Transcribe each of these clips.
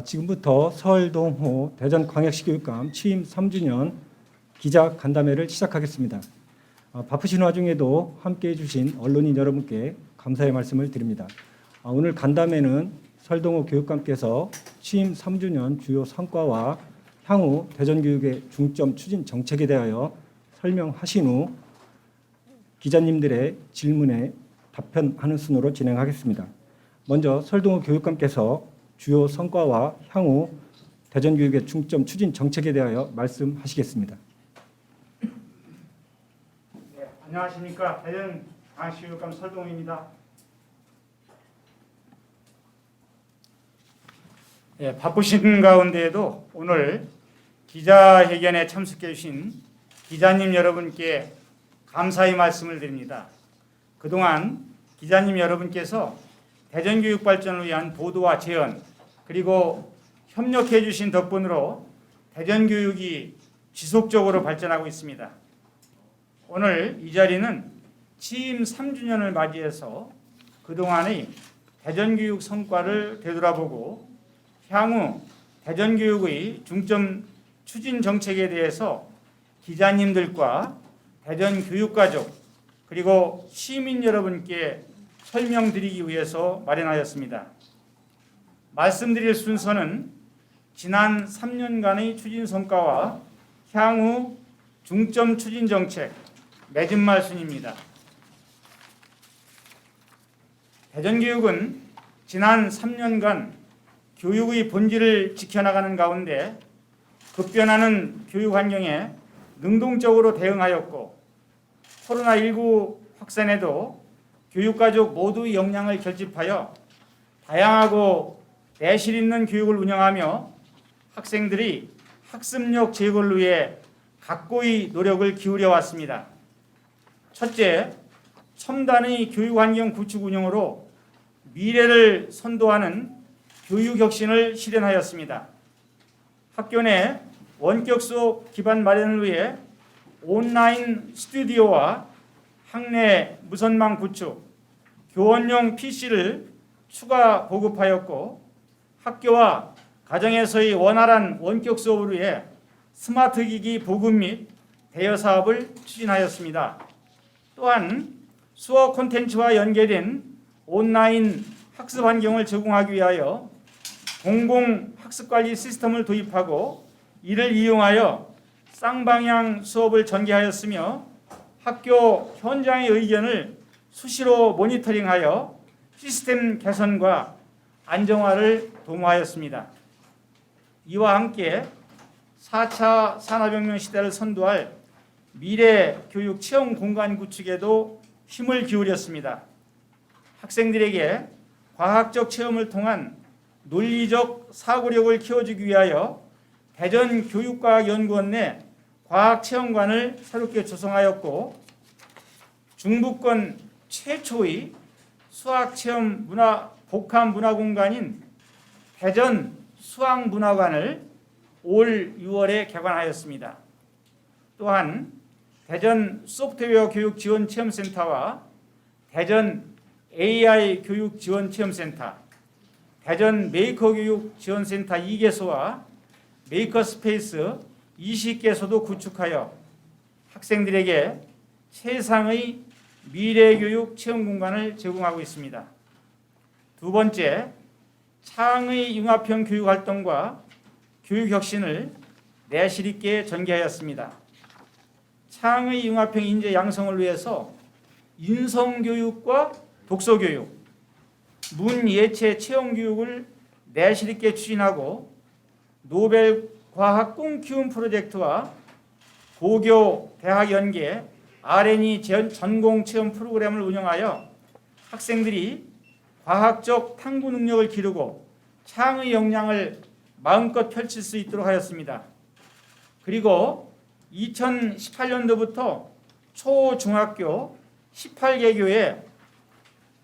지금부터 서울동호 대전광역시교육감 취임 3주년 기자 간담회를 시작하겠습니다. 바쁘신 와중에도 함께해 주신 언론인 여러분께 감사의 말씀을 드립니다. 오늘 간담회는 서울동호 교육감께서 취임 3주년 주요 성과와 향후 대전교육의 중점 추진 정책에 대하여 설명하신 후 기자님들의 질문에 답변하는 순으로 진행하겠습니다. 먼저 서울동호 교육감께서 주요 성과와 향후 대전교육의 중점 추진 정책에 대하여 말씀하시겠습니다. 네, 안녕하십니까. 대전광역시교육감 서울동호입니다. 네, 바쁘신 가운데에도 오늘 기자회견에 참석해 주신 기자님 여러분께 감사의 말씀을 드립니다. 그동안 기자님 여러분께서 대전교육 발전을 위한 보도와 재현 그리고 협력해 주신 덕분으로 대전교육이 지속적으로 발전하고 있습니다. 오늘 이 자리는 취임 3주년을 맞이해서 그동안의 대전교육 성과를 되돌아보고 향후 대전교육의 중점 추진 정책에 대해서 기자님들과 대전교육가족 그리고 시민 여러분께 설명드리기 위해서 마련하였습니다. 말씀드릴 순서는 지난 3년간의 추진 성과와 향후 중점 추진 정책 맺은말 순입니다. 대전교육은 지난 3년간 교육의 본질을 지켜나가는 가운데 급변하는 교육 환경에 능동적으로 대응하였고 코로나19 확산에도 교육가족 모두의 역량을 결집하여 다양하고 내실 있는 교육을 운영하며 학생들이 학습력 제고를 위해 각고의 노력을 기울여 왔습니다. 첫째, 첨단의 교육환경 구축 운영으로 미래를 선도하는 교육혁신을 실현하였습니다. 학교 내 원격 수업 기반 마련을 위해 온라인 스튜디오와 학내 무선망 구축, 교원용 PC를 추가 보급하였고 학교와 가정에서의 원활한 원격 수업을 위해 스마트 기기 보급 및 대여 사업을 추진하였습니다. 또한 수업 콘텐츠와 연계된 온라인 학습 환경을 제공하기 위하여 공공 학습관리 시스템을 도입하고 이를 이용하여 쌍방향 수업을 전개하였으며 학교 현장의 의견을 수시로 모니터링하여 시스템 개선과 안정화를 도모하였습니다. 이와 함께 4차 산업혁명 시대를 선도할 미래 교육 체험 공간 구축에도 힘을 기울였습니다. 학생들에게 과학적 체험을 통한 논리적 사고력을 키워주기 위하여 대전교육과학연구원 내 과학체험관을 새롭게 조성하였고 중부권 최초의 수학체험 복합문화공간인 대전 수학문화관을 올 6월에 개관하였습니다. 또한 대전 소프트웨어 교육 지원 체험센터와 대전 AI 교육 지원 체험센터, 대전 메이커 교육 지원센터 2개소와 메이커 스페이스 20개소도 구축하여 학생들에게 최상의 미래교육 체험 공간을 제공하고 있습니다. 두 번째, 창의 융합형 교육 활동과 교육 혁신을 내실 있게 전개하였습니다. 창의 융합형 인재 양성을 위해서 인성교육과 독서교육, 문예체 체험교육을 내실 있게 추진하고 노벨 과학 꿈 키움 프로젝트와 고교 대학 연계 R&E 전공 체험 프로그램을 운영하여 학생들이 과학적 탐구 능력을 기르고 창의 역량을 마음껏 펼칠 수 있도록 하였습니다. 그리고 2018년도부터 초중학교 18개교에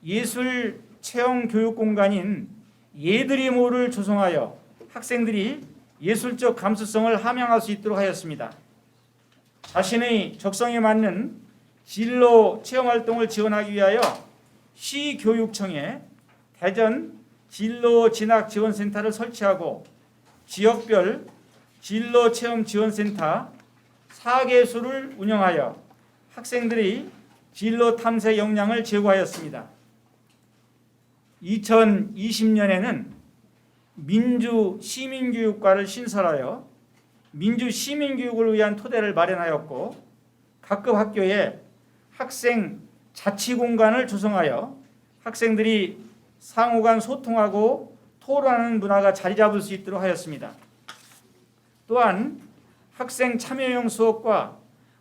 예술 체험 교육 공간인 예드리모를 조성하여 학생들이 예술적 감수성을 함양할 수 있도록 하였습니다. 자신의 적성에 맞는 진로 체험 활동을 지원하기 위하여 시교육청에 대전 진로 진학 지원센터를 설치하고 지역별 진로 체험 지원센터 4개소를 운영하여 학생들이 진로 탐색 역량을 제고하였습니다. 2020년에는 민주 시민교육과를 신설하여 민주 시민교육을 위한 토대를 마련하였고 각급 학교에 학생 자치공간을 조성하여 학생들이 상호간 소통하고 토론하는 문화가 자리 잡을 수 있도록 하였습니다. 또한 학생 참여형 수업과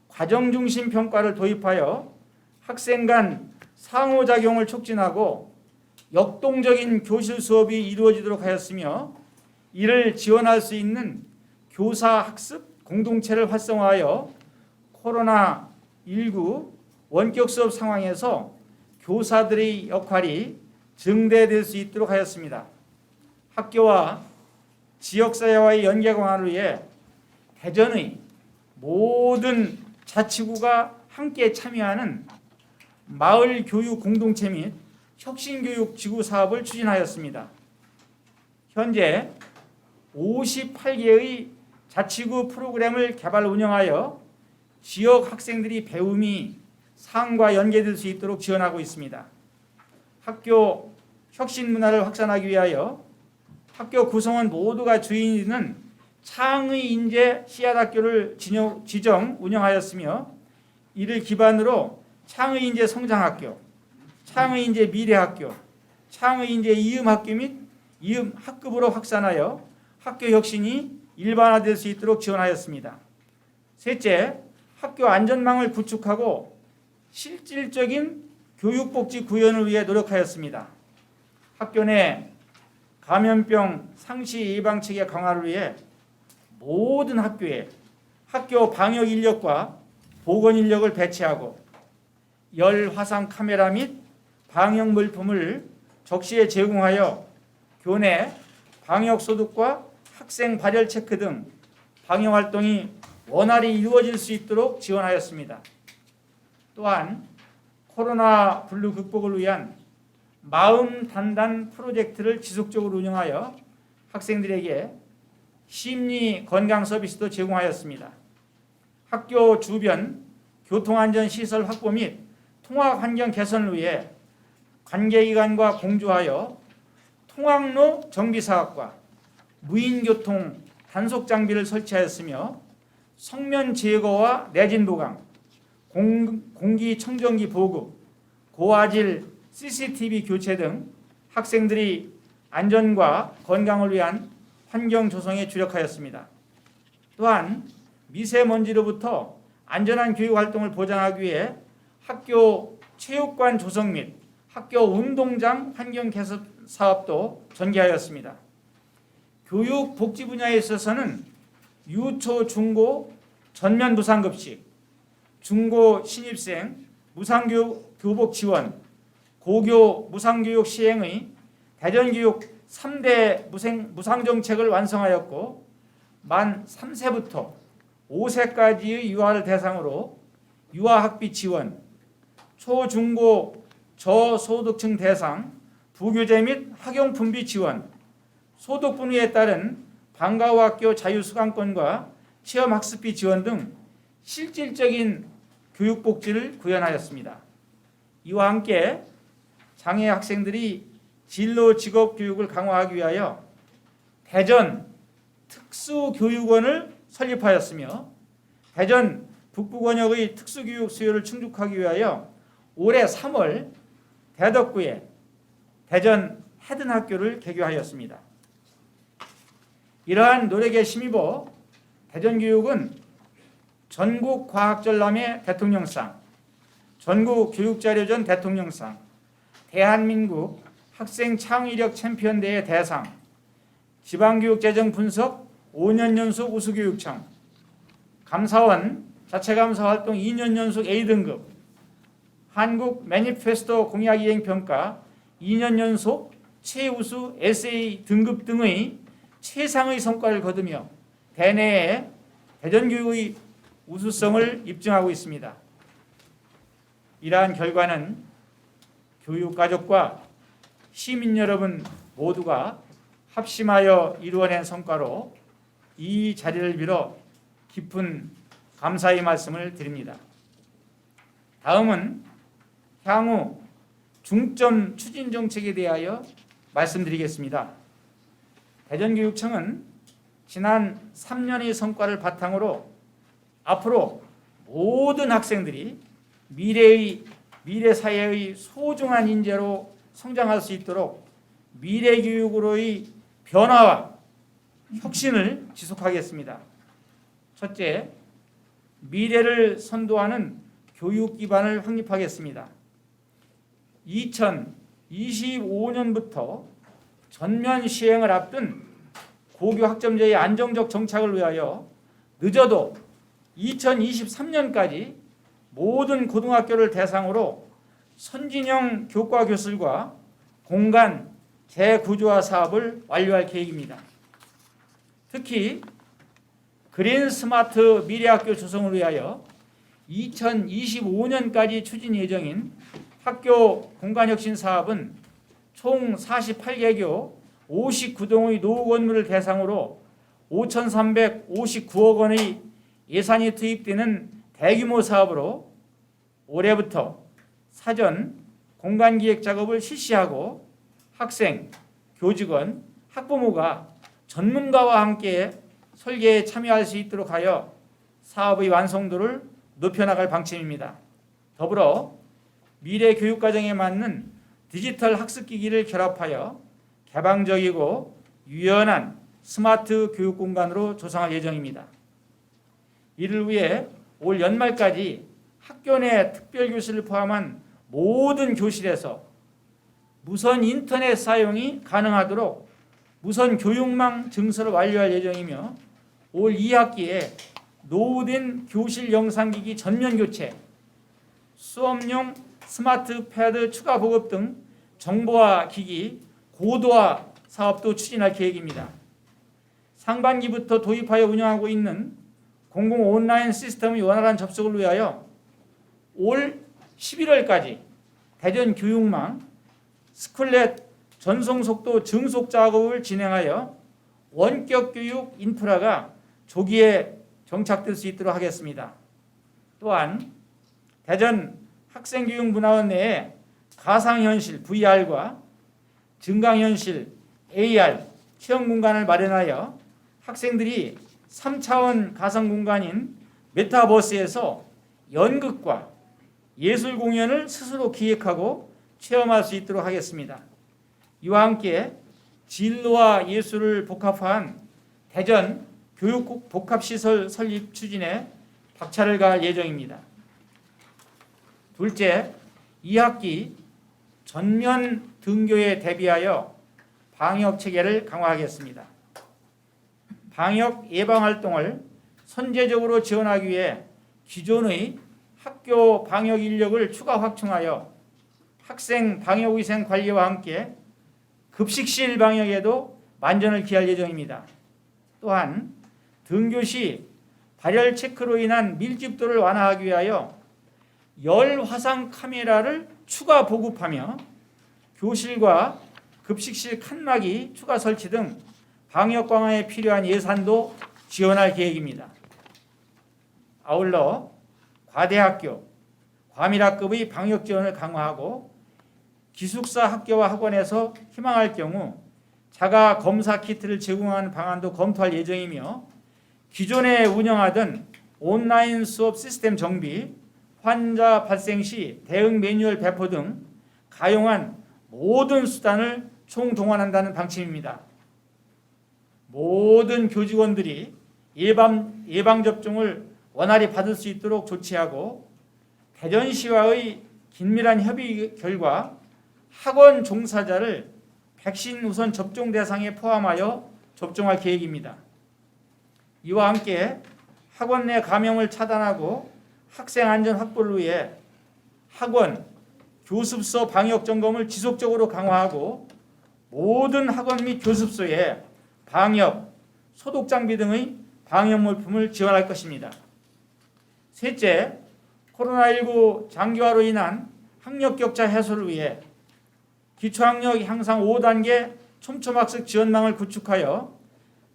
과정중심 평가를 도입하여 학생 간 상호작용을 촉진하고 역동적인 교실 수업이 이루어지도록 하였으며 이를 지원할 수 있는 교사 학습 공동체를 활성화하여 코로나19 원격 수업 상황에서 교사들의 역할이 증대될 수 있도록 하였습니다. 학교와 지역사회와의 연계 강화를 위해 대전의 모든 자치구가 함께 참여하는 마을교육 공동체 및 혁신교육 지구 사업을 추진하였습니다. 현재 58개의 자치구 프로그램을 개발 운영하여 지역 학생들이 배움이 삶과 연계될 수 있도록 지원하고 있습니다. 학교 혁신 문화를 확산하기 위하여 학교 구성원 모두가 주인이 되는 창의 인재 씨앗학교를 지정 운영하였으며 이를 기반으로 창의 인재 성장학교, 창의 인재 미래학교, 창의 인재 이음학교 및 이음 학급으로 확산하여 학교 혁신이 일반화될 수 있도록 지원하였습니다. 셋째, 학교 안전망을 구축하고 실질적인 교육복지 구현을 위해 노력하였습니다. 학교 내 감염병 상시 예방 체계 강화를 위해 모든 학교에 학교 방역 인력과 보건 인력을 배치하고 열 화상 카메라 및 방역 물품을 적시에 제공하여 교내 방역 소독과 학생 발열 체크 등 방역 활동이 원활히 이루어질 수 있도록 지원하였습니다. 또한 코로나 블루 극복을 위한 마음 단단 프로젝트를 지속적으로 운영하여 학생들에게 심리 건강 서비스도 제공하였습니다. 학교 주변 교통안전 시설 확보 및 통학 환경 개선을 위해 관계기관과 공조하여 통학로 정비 사업과 무인교통 단속 장비를 설치하였으며 성면 제거와 내진 보강, 공기청정기 보급, 고화질 CCTV 교체 등 학생들이 안전과 건강을 위한 환경 조성에 주력하였습니다. 또한 미세먼지로부터 안전한 교육 활동을 보장하기 위해 학교 체육관 조성 및 학교 운동장 환경 개선 사업도 전개하였습니다. 교육 복지 분야에 있어서는 유초 중고 전면 무상급식, 중고 신입생 무상교복 지원, 고교 무상교육 시행의 대전교육 3대 무상정책을 완성하였고 만 3세부터 5세까지의 유아를 대상으로 유아학비 지원, 초중고 저소득층 대상 부교재 및 학용품비 지원, 소득 분위에 따른 방과후 학교 자유수강권과 체험학습비 지원 등 실질적인 교육복지를 구현하였습니다. 이와 함께 장애 학생들이 진로 직업교육을 강화하기 위하여 대전 특수교육원을 설립하였으며 대전 북부권역의 특수교육 수요를 충족하기 위하여 올해 3월 대덕구에 대전 헤든학교를 개교하였습니다. 이러한 노력에 힘입어 대전교육은 전국과학전람회 대통령상, 전국교육자료전 대통령상, 대한민국 학생창의력 챔피언대회 대상, 지방교육재정 분석 5년 연속 우수교육청, 감사원 자체감사활동 2년 연속 A등급, 한국 매니페스토 공약이행평가 2년 연속 최우수 SA 등급 등의 최상의 성과를 거두며 대내에 대전교육의 우수성을 입증하고 있습니다. 이러한 결과는 교육가족과 시민 여러분 모두가 합심하여 이루어낸 성과로 이 자리를 빌어 깊은 감사의 말씀을 드립니다. 다음은 향후 중점 추진 정책에 대하여 말씀드리겠습니다. 대전교육청은 지난 3년의 성과를 바탕으로 앞으로 모든 학생들이 미래 사회의 소중한 인재로 성장할 수 있도록 미래 교육으로의 변화와 혁신을 지속하겠습니다. 첫째, 미래를 선도하는 교육 기반을 확립하겠습니다. 2025년부터 전면 시행을 앞둔 고교 학점제의 안정적 정착을 위하여 늦어도 2023년까지 모든 고등학교를 대상으로 선진형 교과 교실과 공간 재구조화 사업을 완료할 계획입니다. 특히 그린 스마트 미래학교 조성을 위하여 2025년까지 추진 예정인 학교 공간혁신 사업은 총 48개교 59동의 노후 건물을 대상으로 5,359억 원의 예산이 투입되는 대규모 사업으로 올해부터 사전 공간기획 작업을 실시하고 학생, 교직원, 학부모가 전문가와 함께 설계에 참여할 수 있도록 하여 사업의 완성도를 높여나갈 방침입니다. 더불어 미래 교육과정에 맞는 디지털 학습기기를 결합하여 개방적이고 유연한 스마트 교육공간으로 조성할 예정입니다. 이를 위해 올 연말까지 학교 내 특별교실을 포함한 모든 교실에서 무선 인터넷 사용이 가능하도록 무선 교육망 증설을 완료할 예정이며 올 2학기에 노후된 교실 영상기기 전면 교체, 수업용 스마트 패드 추가 보급 등 정보화 기기 고도화 사업도 추진할 계획입니다. 상반기부터 도입하여 운영하고 있는 공공 온라인 시스템의 원활한 접속을 위하여 올 11월까지 대전 교육망 스쿨렛 전송속도 증속 작업을 진행하여 원격 교육 인프라가 조기에 정착될 수 있도록 하겠습니다. 또한 대전 학생교육문화원 내에 가상현실 VR과 증강현실 AR 체험 공간을 마련하여 학생들이 3차원 가상 공간인 메타버스에서 연극과 예술 공연을 스스로 기획하고 체험할 수 있도록 하겠습니다. 이와 함께 진로와 예술을 복합한 대전 교육국 복합시설 설립 추진에 박차를 가할 예정입니다. 둘째, 2학기 전면 등교에 대비하여 방역 체계를 강화하겠습니다. 방역 예방 활동을 선제적으로 지원하기 위해 기존의 학교 방역 인력을 추가 확충하여 학생 방역위생 관리와 함께 급식실 방역에도 만전을 기할 예정입니다. 또한 등교 시 발열 체크로 인한 밀집도를 완화하기 위하여 열 화상 카메라를 추가 보급하며 교실과 급식실 칸막이 추가 설치 등 방역 강화에 필요한 예산도 지원할 계획입니다. 아울러 과대학교, 과밀학급의 방역 지원을 강화하고 기숙사 학교와 학원에서 희망할 경우 자가 검사 키트를 제공하는 방안도 검토할 예정이며 기존에 운영하던 온라인 수업 시스템 정비, 환자 발생 시 대응 매뉴얼 배포 등 가용한 모든 수단을 총동원한다는 방침입니다. 모든 교직원들이 예방접종을 원활히 받을 수 있도록 조치하고 대전시와의 긴밀한 협의 결과 학원 종사자를 백신 우선 접종 대상에 포함하여 접종할 계획입니다. 이와 함께 학원 내 감염을 차단하고 학생 안전 확보를 위해 학원, 교습소 방역 점검을 지속적으로 강화하고 모든 학원 및 교습소에 방역, 소독 장비 등의 방역 물품을 지원할 것입니다. 셋째, 코로나19 장기화로 인한 학력 격차 해소를 위해 기초학력 향상 5단계 촘촘학습 지원망을 구축하여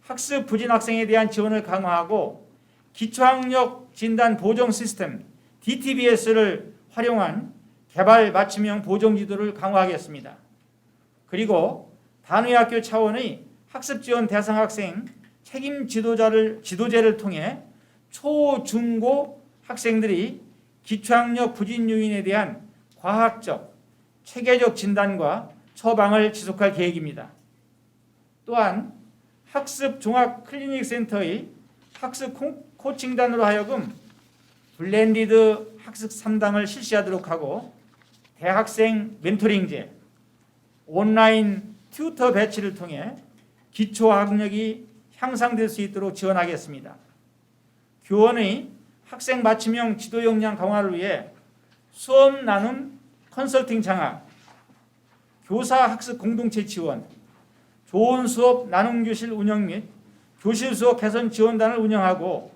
학습 부진 학생에 대한 지원을 강화하고 기초학력 진단 보정 시스템 DTBS를 활용한 개발 맞춤형 보정 지도를 강화하겠습니다. 그리고 단위학교 차원의 학습 지원 대상 학생 책임 지도제를 통해 초, 중, 고 학생들이 기초학력 부진 요인에 대한 과학적, 체계적 진단과 처방을 지속할 계획입니다. 또한 학습 종합 클리닉 센터의 학습 코칭단으로 하여금 블렌디드 학습 3당을 실시하도록 하고 대학생 멘토링제, 온라인 튜터 배치를 통해 기초학력이 향상될 수 있도록 지원하겠습니다. 교원의 학생 맞춤형 지도 역량 강화를 위해 수업 나눔 컨설팅 장학, 교사 학습 공동체 지원, 좋은 수업 나눔 교실 운영 및 교실 수업 개선 지원단을 운영하고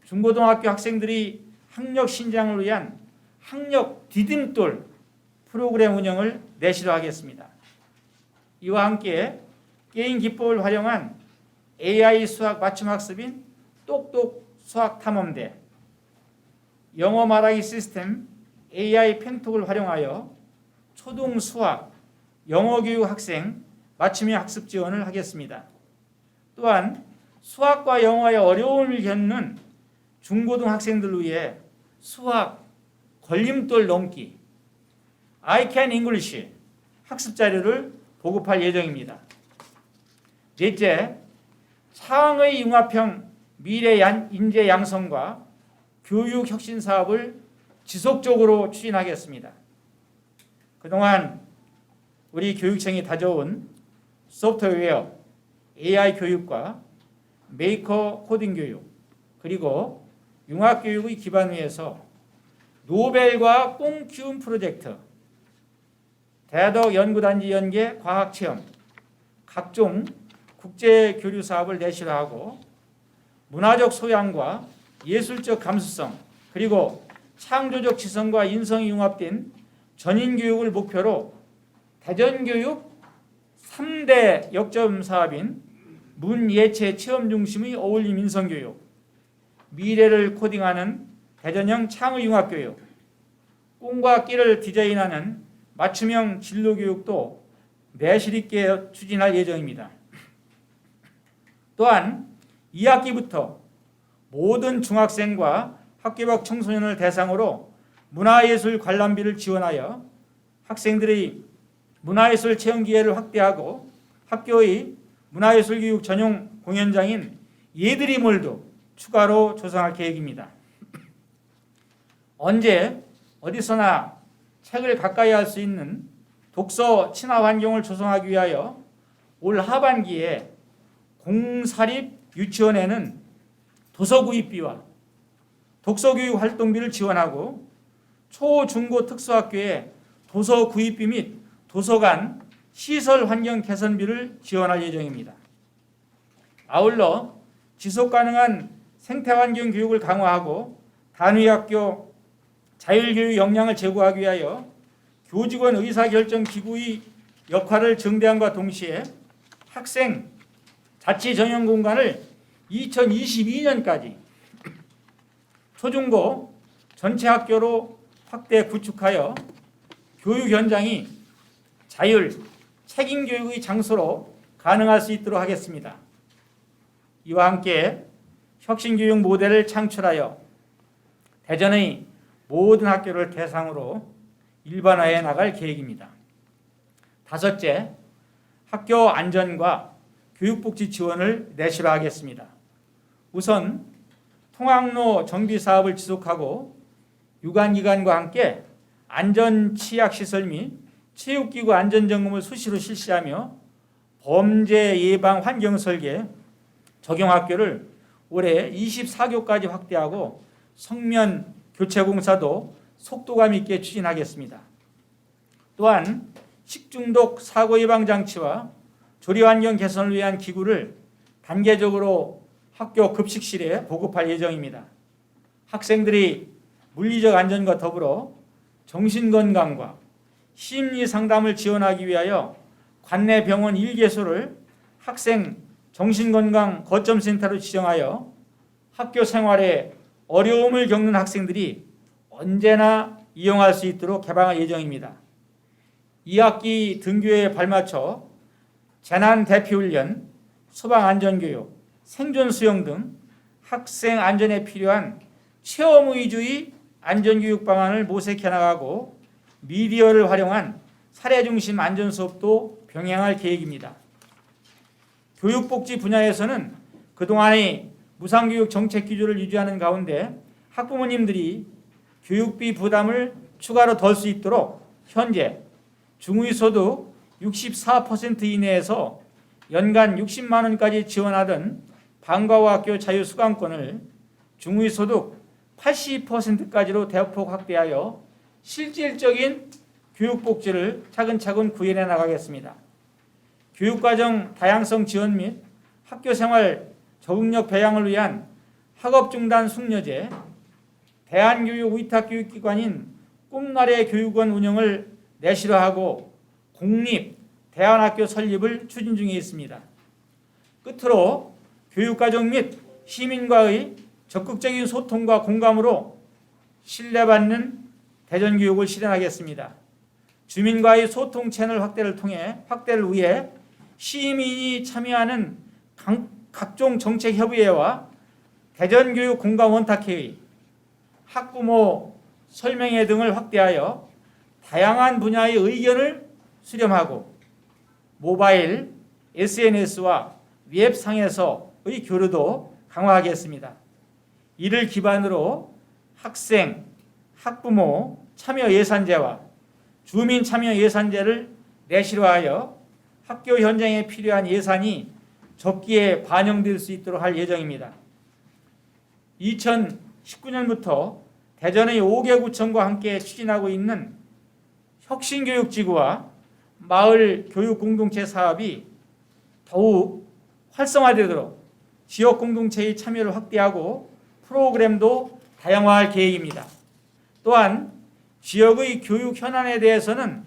중고등학교 학생들이 학력 신장을 위한 학력 디딤돌 프로그램 운영을 내실화 하겠습니다. 이와 함께 게임 기법을 활용한 AI 수학 맞춤 학습인 똑똑 수학 탐험대, 영어 말하기 시스템 AI 펜톡을 활용하여 초등 수학, 영어 교육 학생 맞춤형 학습 지원을 하겠습니다. 또한 수학과 영어의 어려움을 겪는 중고등 학생들을 위해 수학 걸림돌 넘기 I can English 학습 자료를 보급할 예정입니다. 넷째, 창의 융합형 미래 인재 양성과 교육 혁신 사업을 지속적으로 추진하겠습니다. 그동안 우리 교육청이 다져온 소프트웨어, AI 교육과 메이커 코딩 교육, 그리고 융합교육의 기반 위에서 노벨과 꽁 키움 프로젝트, 대덕 연구단지 연계 과학체험, 각종 국제교류 사업을 내실화하고 문화적 소양과 예술적 감수성, 그리고 창조적 지성과 인성이 융합된 전인교육을 목표로 대전교육 3대 역점 사업인 문예체 체험 중심의 어울림 인성교육, 미래를 코딩하는 대전형 창의 융합교육, 꿈과 끼를 디자인하는 맞춤형 진로교육도 내실 있게 추진할 예정입니다. 또한 2학기부터 모든 중학생과 학교 밖 청소년을 대상으로 문화예술 관람비를 지원하여 학생들의 문화예술 체험 기회를 확대하고 학교의 문화예술 교육 전용 공연장인 예드림월도 추가로 조성할 계획입니다. 언제 어디서나 책을 가까이 할 수 있는 독서 친화 환경을 조성하기 위하여 올 하반기에 공사립 유치원에는 도서 구입비와 독서 교육 활동비를 지원하고 초, 중고 특수학교에 도서 구입비 및 도서관 시설 환경 개선비를 지원할 예정입니다. 아울러 지속 가능한 생태 환경 교육을 강화하고 단위학교 자율교육 역량을 제고하기 위하여 교직원 의사결정 기구의 역할을 증대함과 동시에 학생 자치 전용 공간을 2022년까지 초중고 전체 학교로 확대 구축하여 교육 현장이 자율, 책임 교육의 장소로 가능할 수 있도록 하겠습니다. 이와 함께 혁신교육 모델을 창출하여 대전의 모든 학교를 대상으로 일반화해 나갈 계획입니다. 다섯째, 학교 안전과 교육복지 지원을 내실화하겠습니다. 우선 통학로 정비 사업을 지속하고 유관기관과 함께 안전취약시설 및 체육기구 안전점검을 수시로 실시하며 범죄 예방 환경 설계 적용학교를 올해 24교까지 확대하고 성면 교체 공사도 속도감 있게 추진하겠습니다. 또한 식중독 사고 예방 장치와 조리 환경 개선을 위한 기구를 단계적으로 학교 급식실에 보급할 예정입니다. 학생들이 물리적 안전과 더불어 정신 건강과 심리 상담을 지원하기 위하여 관내 병원 1개소를 학생 정신건강 거점센터로 지정하여 학교 생활에 어려움을 겪는 학생들이 언제나 이용할 수 있도록 개방할 예정입니다. 2학기 등교에 발맞춰 재난대피훈련, 소방안전교육, 생존수영 등 학생 안전에 필요한 체험 위주의 안전교육 방안을 모색해 나가고 미디어를 활용한 사례 중심 안전수업도 병행할 계획입니다. 교육복지 분야에서는 그동안의 무상교육 정책 기조를 유지하는 가운데 학부모님들이 교육비 부담을 추가로 덜 수 있도록 현재 중위소득 64% 이내에서 연간 60만 원까지 지원하던 방과후 학교 자유수강권을 중위소득 80%까지로 대폭 확대하여 실질적인 교육복지를 차근차근 구현해 나가겠습니다. 교육과정 다양성 지원 및 학교생활 적응력 배양을 위한 학업중단 숙려제, 대한교육 위탁교육기관인 꿈나래 교육원 운영을 내실화하고 공립 대안학교 설립을 추진 중에 있습니다. 끝으로 교육과정 및 시민과의 적극적인 소통과 공감으로 신뢰받는 대전교육을 실현하겠습니다. 주민과의 소통 채널 확대를 위해 시민이 참여하는 각종 정책 협의회와 대전교육 공감 원탁회의, 학부모 설명회 등을 확대하여 다양한 분야의 의견을 수렴하고 모바일, SNS와 웹상에서의 교류도 강화하겠습니다. 이를 기반으로 학생, 학부모 참여 예산제와 주민 참여 예산제를 내실화하여 학교 현장에 필요한 예산이 적기에 반영될 수 있도록 할 예정입니다. 2019년부터 대전의 5개 구청과 함께 추진하고 있는 혁신교육지구와 마을 교육공동체 사업이 더욱 활성화되도록 지역 공동체의 참여를 확대하고 프로그램도 다양화할 계획입니다. 또한 지역의 교육 현안에 대해서는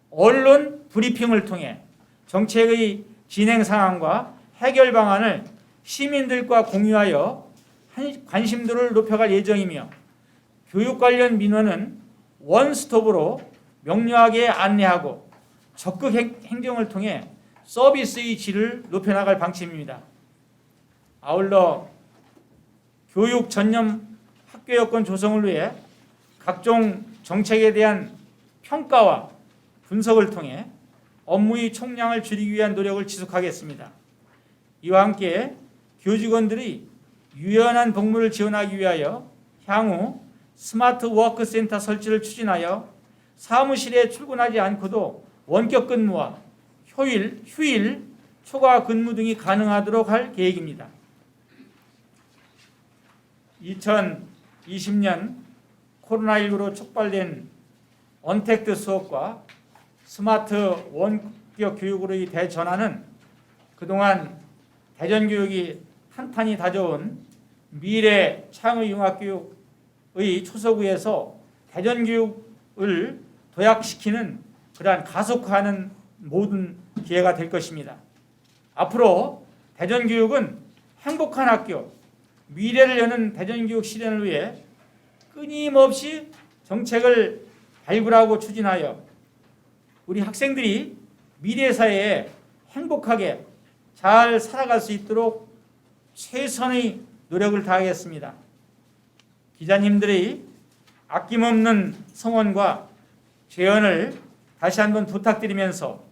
언론 브리핑을 통해 정책의 진행 상황과 해결 방안을 시민들과 공유하여 관심도를 높여갈 예정이며 교육 관련 민원은 원스톱으로 명료하게 안내하고 적극 행정을 통해 서비스의 질을 높여나갈 방침입니다. 아울러 교육 전념 학교 여건 조성을 위해 각종 정책에 대한 평가와 분석을 통해 업무의 총량을 줄이기 위한 노력을 지속하겠습니다. 이와 함께 교직원들이 유연한 복무를 지원하기 위하여 향후 스마트 워크센터 설치를 추진하여 사무실에 출근하지 않고도 원격 근무와 휴일, 초과 근무 등이 가능하도록 할 계획입니다. 2020년 코로나19로 촉발된 언택트 수업과 스마트 원격 교육으로의 대전환은 그동안 대전교육이 탄탄히 다져온 미래 창의융합교육의 초소부에서 대전교육을 도약시키는 그러한 가속화하는 모든 기회가 될 것입니다. 앞으로 대전교육은 행복한 학교, 미래를 여는 대전교육 실현을 위해 끊임없이 정책을 발굴하고 추진하여 우리 학생들이 미래 사회에 행복하게 잘 살아갈 수 있도록 최선의 노력을 다하겠습니다. 기자님들의 아낌없는 성원과 재연을 다시 한번 부탁드리면서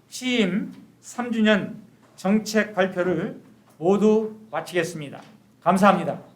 취임 3주년 정책 발표를 모두 마치겠습니다. 감사합니다.